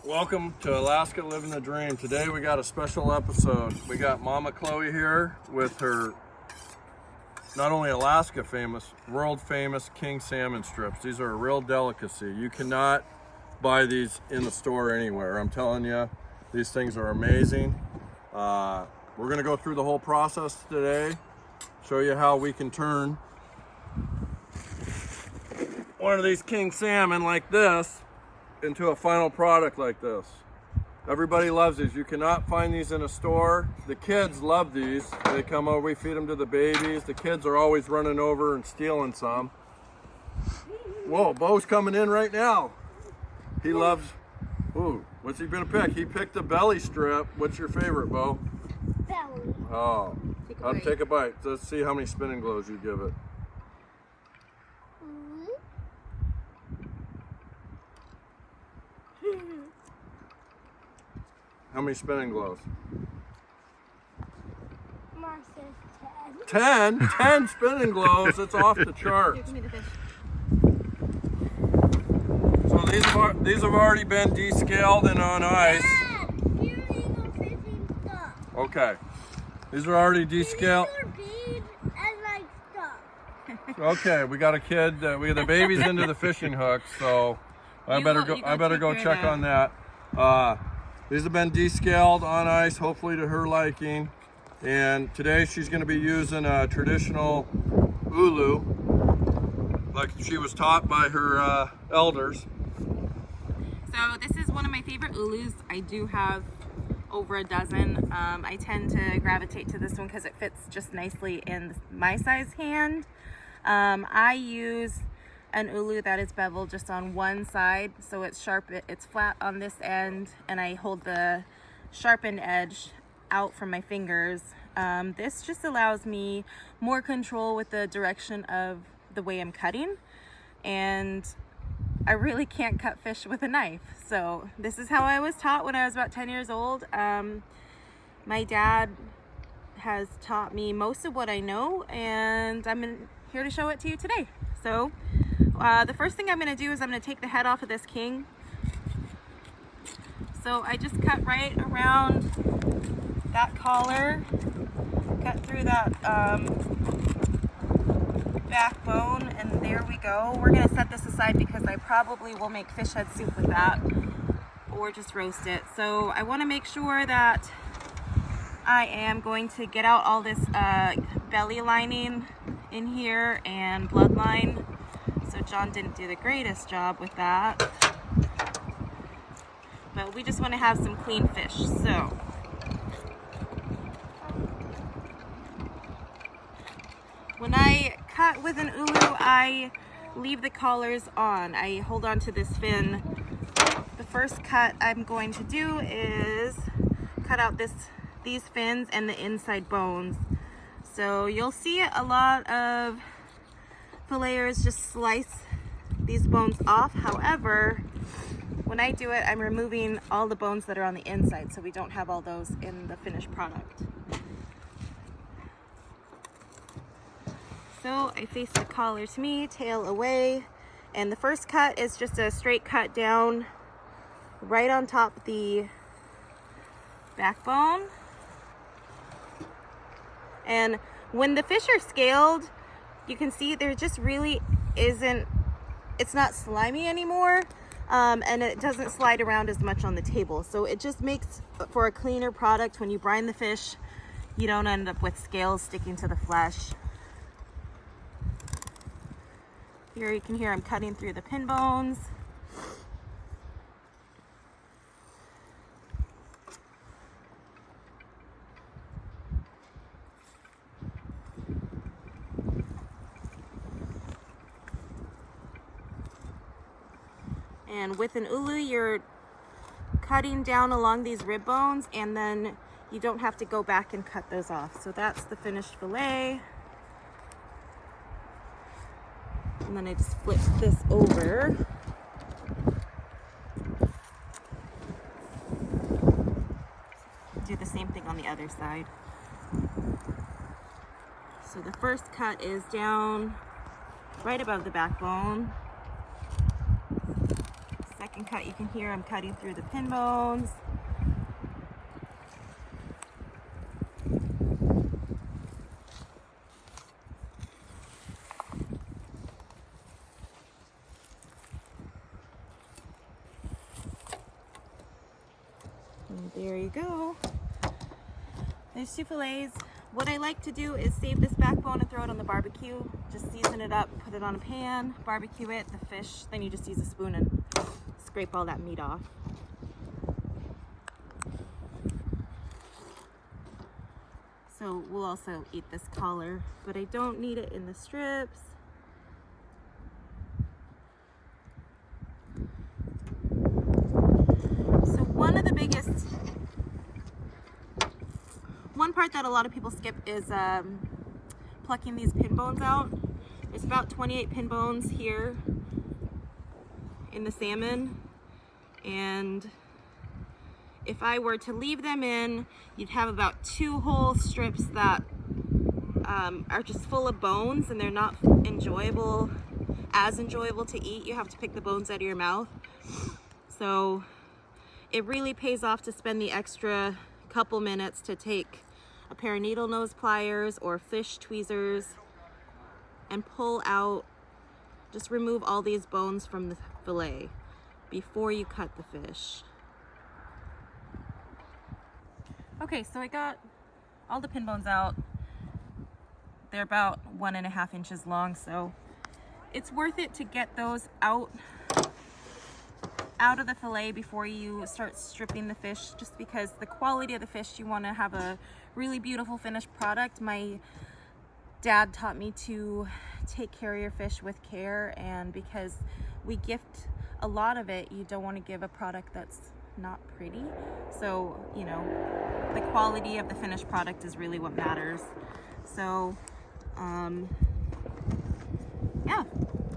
Welcome to Alaska Living the Dream. Today we got a special episode. We got Mama Chloe here with her not only Alaska famous, world famous king salmon strips. These are a real delicacy. You cannot buy these in the store anywhere. I'm telling you, these things are amazing. We're gonna go through the whole process today, show you how we can turn one of these king salmon like this into a final product like this. Everybody loves these. You cannot find these in a store. The kids love these. They come over, we feed them to the babies. The kids are always running over and stealing some. Whoa, Bo's coming in right now. He loves, ooh, what's he gonna pick? He picked the belly strip. What's your favorite, Bo? Belly. Oh, I'll take a bite. Let's see how many spinning glows you give it. How many spinning glows? Mom says 10. 10? 10 spinning glows. It's off the charts. Give me the fish. So these have already been descaled and on ice. Dad, here's the fishing stuff. Okay. These are already descaled. These are beads and like stuff. Okay, we got a kid. We got the baby's into the fishing hooks, so I better go check on that. These have been descaled on ice, hopefully to her liking. And today she's going to be using a traditional ulu, like she was taught by her elders. So this is one of my favorite ulus. I do have over a dozen. I tend to gravitate to this one because it fits just nicely in my size hand. I use an ulu that is beveled just on one side, so it's sharp, it's flat on this end, and I hold the sharpened edge out from my fingers. This just allows me more control with the direction of the way I'm cutting, and I really can't cut fish with a knife. So this is how I was taught when I was about 10 years old. My dad has taught me most of what I know, and I'm here to show it to you today. So the first thing I'm going to do is I'm going to take the head off of this king. So I just cut right around that collar, cut through that backbone, and there we go. We're going to set this aside because I probably will make fish head soup with that or just roast it. So I want to make sure that I am going to get out all this belly lining in here and bloodline. So John didn't do the greatest job with that, but we just want to have some clean fish. So when I cut with an ulu, I leave the collars on. I hold on to this fin. The first cut I'm going to do is cut out these fins and the inside bones. So you'll see a lot of filleters just slice these bones off. However, when I do it, I'm removing all the bones that are on the inside, so we don't have all those in the finished product. So I face the collar to me, tail away, and the first cut is just a straight cut down right on top of the backbone. And when the fish are scaled, you can see there just really isn't, it's not slimy anymore, and it doesn't slide around as much on the table. So it just makes for a cleaner product. When you brine the fish, you don't end up with scales sticking to the flesh. Here you can hear I'm cutting through the pin bones. And with an ulu, you're cutting down along these rib bones, and then you don't have to go back and cut those off. So that's the finished fillet. And then I just flip this over. Do the same thing on the other side. So the first cut is down right above the backbone. and cut. You can hear I'm cutting through the pin bones. And there you go. There's 2 fillets. What I like to do is save this backbone and throw it on the barbecue. Just season it up, put it on a pan, barbecue it, the fish, then you just use a spoon and scrape all that meat off. So we'll also eat this collar, but I don't need it in the strips. So one part that a lot of people skip is plucking these pin bones out. There's about 28 pin bones here in the salmon, and if I were to leave them in, you'd have about 2 whole strips that are just full of bones, and they're not as enjoyable to eat. You have to pick the bones out of your mouth. So it really pays off to spend the extra couple minutes to take a pair of needle nose pliers or fish tweezers and pull out, just remove all these bones from the fillet before you cut the fish. Okay, so I got all the pin bones out. They're about 1.5 inches long, so it's worth it to get those out of the fillet before you start stripping the fish, just because the quality of the fish, you want to have a really beautiful finished product. My dad taught me to take care of your fish with care, and because we gift a lot of it, you don't want to give a product that's not pretty. So, you know, the quality of the finished product is really what matters. So, yeah,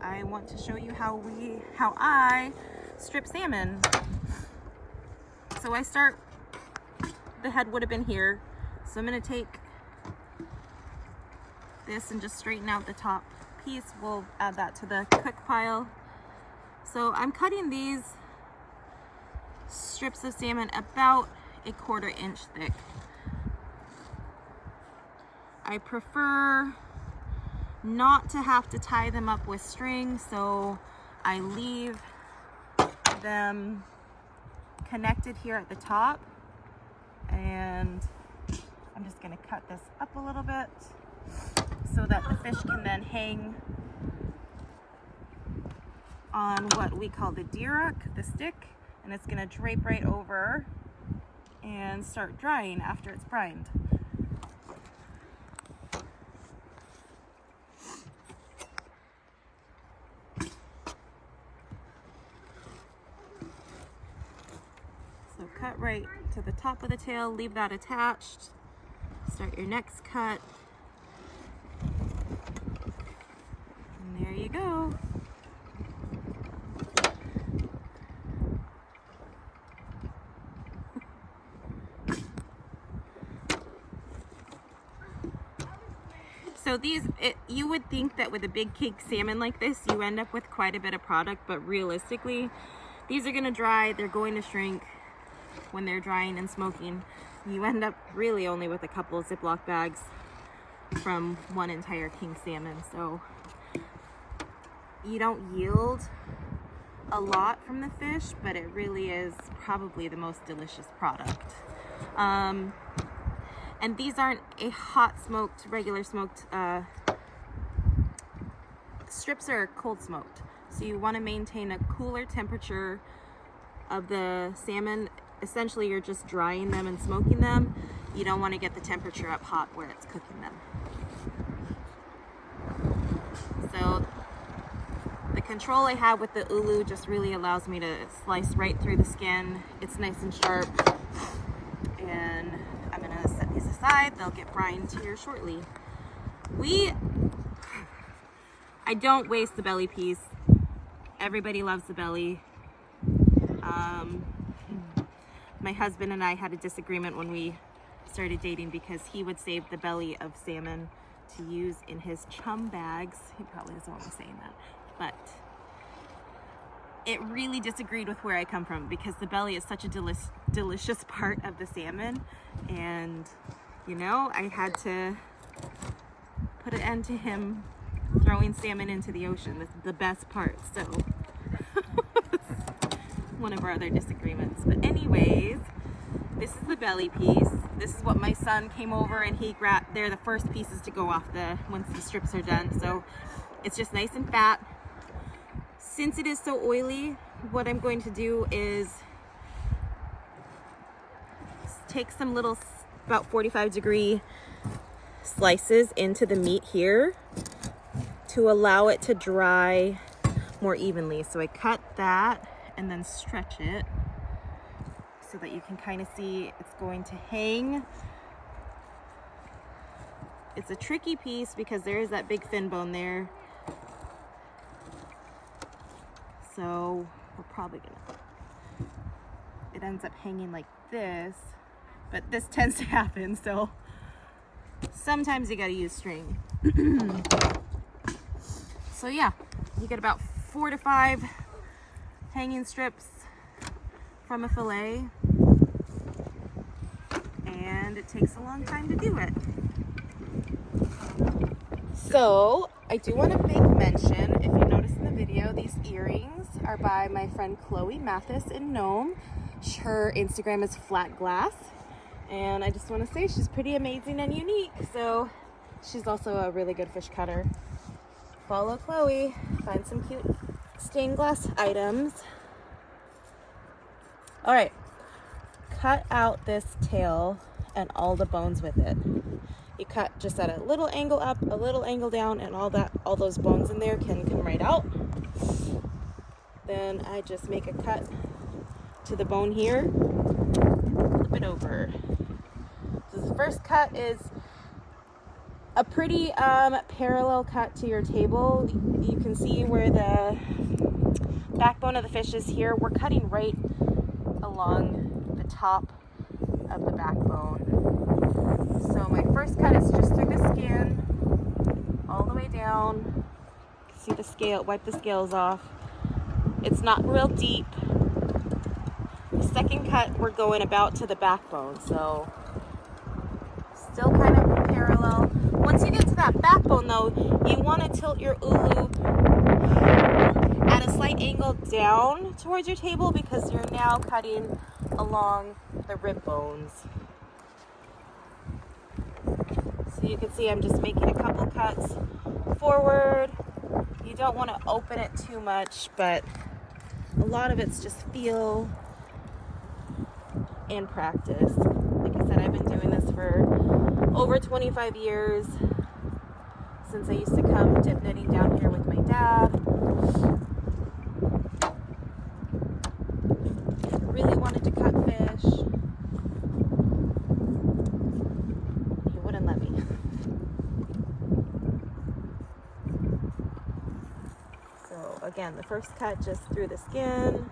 I want to show you how I strip salmon. So the head would have been here. So I'm gonna take this and just straighten out the top piece. We'll add that to the cook pile. So I'm cutting these strips of salmon about 1/4 inch thick. I prefer not to have to tie them up with string, so I leave them connected here at the top, and I'm just going to cut this up a little bit so that the fish can then hang on what we call the dirok, the stick, and it's going to drape right over and start drying after it's brined. So cut right to the top of the tail, leave that attached, start your next cut, and there you go. So you would think that with a big king salmon like this, you end up with quite a bit of product, but realistically, these are gonna dry, they're going to shrink when they're drying and smoking. You end up really only with a couple of Ziploc bags from one entire king salmon. So you don't yield a lot from the fish, but it really is probably the most delicious product. And these aren't a hot smoked, regular smoked, strips are cold smoked. So you want to maintain a cooler temperature of the salmon. Essentially, you're just drying them and smoking them. You don't want to get the temperature up hot where it's cooking them. So the control I have with the ulu just really allows me to slice right through the skin. It's nice and sharp. And I'm gonna set these aside. They'll get brined here shortly. I don't waste the belly piece. Everybody loves the belly. My husband and I had a disagreement when we started dating because he would save the belly of salmon to use in his chum bags. He probably doesn't want me saying that, but it really disagreed with where I come from, because the belly is such a delicious part of the salmon, and you know, I had to put an end to him throwing salmon into the ocean. That's the best part. So one of our other disagreements. But anyways, this is the belly piece. This is what my son came over and he grabbed. They're the first pieces to go off once the strips are done. So it's just nice and fat. Since it is so oily, what I'm going to do is take some little about 45-degree slices into the meat here to allow it to dry more evenly. So I cut that and then stretch it so that you can kind of see it's going to hang. It's a tricky piece because there is that big fin bone there. So we're probably gonna, it ends up hanging like this, but this tends to happen, so sometimes you gotta use string. So yeah, you get about 4 to 5 hanging strips from a fillet, and it takes a long time to do it. So I do want to make mention, if you notice in the video, these earrings are by my friend Chloe Mathis in Nome. Her Instagram is Flat Glass, and I just want to say she's pretty amazing and unique. So she's also a really good fish cutter. Follow Chloe, find some cute stained glass items. All right, cut out this tail and all the bones with it. You cut just at a little angle up, a little angle down, and all those bones in there can come right out. Then I just make a cut to the bone here, flip it over. So the first cut is a pretty parallel cut to your table. You can see where the backbone of the fish is here. We're cutting right along the top of the backbone. So my first cut is just through the skin, all the way down. You can see the scale, wipe the scales off. It's not real deep. The second cut, we're going about to the backbone, so still kind of parallel. Once you get to that backbone though, you want to tilt your ulu at a slight angle down towards your table, because you're now cutting along the rib bones. So you can see I'm just making a couple cuts forward. You don't want to open it too much, but a lot of it's just feel and practice. Like I said, I've been doing this for over 25 years, since I used to come dip netting down here with my dad. Really wanted to cut fish. He wouldn't let me. So again, the first cut just through the skin.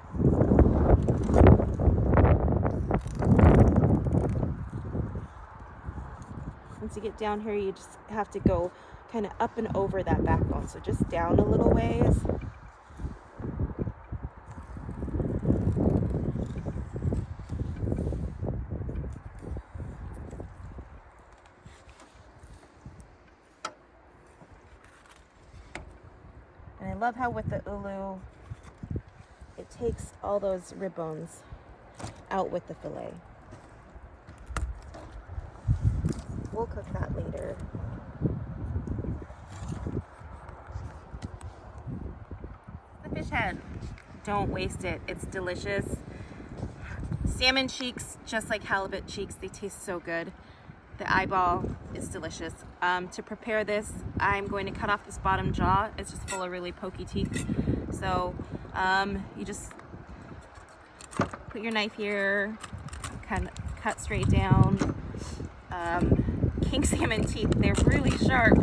Once you get down here, you just have to go kind of up and over that backbone. So just down a little ways. And I love how with the ulu, it takes all those rib bones out with the fillet. We'll cook that later. The fish head, don't waste it. It's delicious. Salmon cheeks, just like halibut cheeks, they taste so good. The eyeball is delicious. To prepare this, I'm going to cut off this bottom jaw. It's just full of really pokey teeth. So you just put your knife here, kind of cut straight down. King salmon teeth, they're really sharp,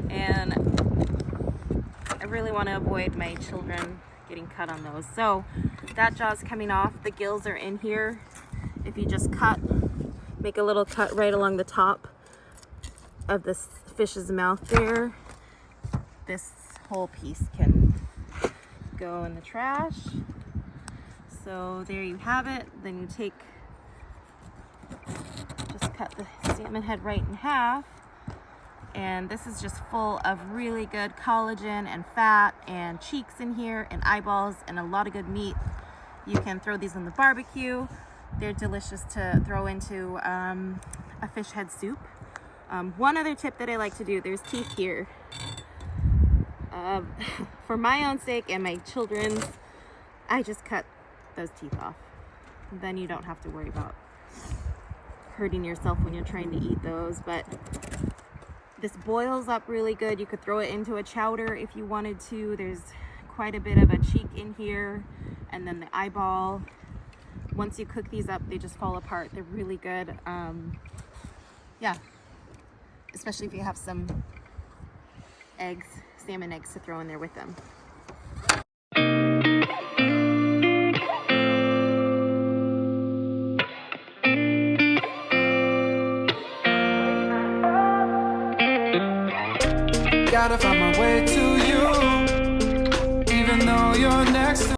and I really want to avoid my children getting cut on those. So that jaw's coming off. The gills are in here. If you just cut, make a little cut right along the top of this fish's mouth there, this whole piece can go in the trash. So there you have it. Then you just cut the salmon head right in half. And this is just full of really good collagen and fat and cheeks in here and eyeballs and a lot of good meat. You can throw these on the barbecue. They're delicious to throw into a fish head soup. One other tip that I like to do, there's teeth here. For my own sake and my children's, I just cut those teeth off. Then you don't have to worry about hurting yourself when you're trying to eat those. But this boils up really good. You could throw it into a chowder if you wanted to. There's quite a bit of a cheek in here, and then the eyeball. Once you cook these up, they just fall apart. They're really good. Yeah, especially if you have some eggs, salmon eggs to throw in there with them. Gotta find my way to you, even though you're next to